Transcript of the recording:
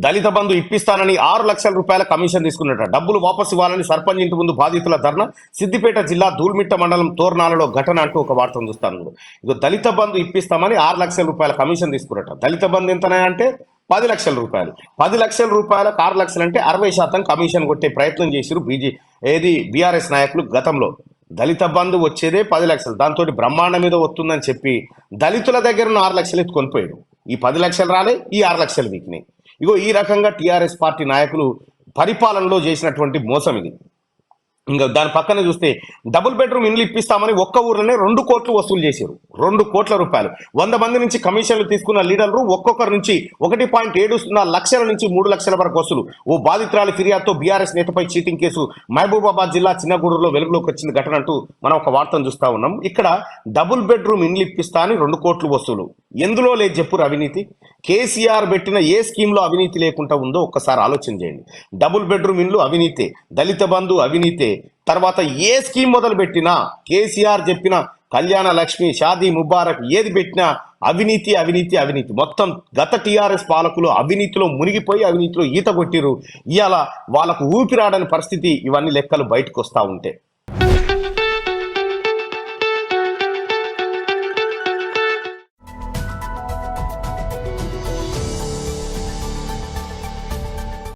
దళిత బంధు ఇప్పిస్తానని 6 లక్షల రూపాయల కమిషన్ తీసుకున్నట్ట. డబ్బులు వాపసు ఇవ్వాలని సర్పంచ్ ఇంటి ముందు బాధితుల ధర్నా. సిద్దిపేట జిల్లా దూల్మిట్ట మండలం తోర్నాలలో ఘటన అంటూ ఒక వార్తను చూస్తాను. ఇక దళిత బంధు ఇప్పిస్తామని 6 లక్షల రూపాయల కమిషన్ తీసుకున్నట్ట. దళిత బంధు ఎంతనే అంటే 10 లక్షల రూపాయలు. 10 లక్షల రూపాయలకు 6 లక్షలు అంటే 60% కమిషన్ కొట్టే ప్రయత్నం చేసిరు బీఆర్ఎస్ నాయకులు గతంలో. దళిత బంధు వచ్చేదే 10 లక్షలు, దాంతో బ్రహ్మాండం మీద వస్తుందని చెప్పి దళితుల దగ్గర 6 లక్షలు ఎత్తుకొని పోయాడు. ఈ 10 లక్షలు రాలే, ఈ 6 లక్షలు వీకినాయి. ఇగో ఈ రకంగా టీఆర్ఎస్ పార్టీ నాయకులు పరిపాలనలో చేసినటువంటి మోసం ఇది. ఇంకా దాని పక్కన చూస్తే డబుల్ బెడ్రూమ్ ఇండ్లు ఇప్పిస్తామని ఒక్క ఊర్లోనే 2 కోట్లు వసూలు చేశారు. 2 కోట్ల రూపాయలు. 100 మంది నుంచి కమిషన్లు తీసుకున్న లీడర్లు ఒక్కొక్కరి నుంచి 1.70 లక్షల నుంచి 3 లక్షల వరకు వసూలు. ఓ బాధితురాలి ఫిర్యాదుతో బీఆర్ఎస్ నేతపై చీటింగ్ కేసు మహబూబాబాద్ జిల్లా చిన్నగూడూరులో వెలుగులోకి వచ్చిన ఘటన అంటూ మనం ఒక వార్తను చూస్తా ఉన్నాం. ఇక్కడ డబుల్ బెడ్రూమ్ ఇండ్లు ఇప్పిస్తా అని 2 కోట్లు వసూలు. ఎందులో లేదు చెప్పురు అవినీతి? కేసీఆర్ పెట్టిన ఏ స్కీమ్లో అవినీతి లేకుండా ఉందో ఒక్కసారి ఆలోచన చేయండి. డబుల్ బెడ్రూమ్ ఇండ్లు అవినీతే, దళిత బంధు అవినీతే, తర్వాత ఏ స్కీమ్ మొదలు పెట్టినా కేసీఆర్ చెప్పిన కళ్యాణ లక్ష్మి, షాదీ ముబారక్ ఏది పెట్టినా అవినీతి అవినీతి అవినీతి. మొత్తం గత టీఆర్ఎస్ పాలకులు అవినీతిలో మునిగిపోయి అవినీతిలో ఈత కొట్టిరు. ఇవాళ వాళ్ళకు ఊపిరాడని పరిస్థితి. ఇవన్నీ లెక్కలు బయటకు వస్తూ ఉంటే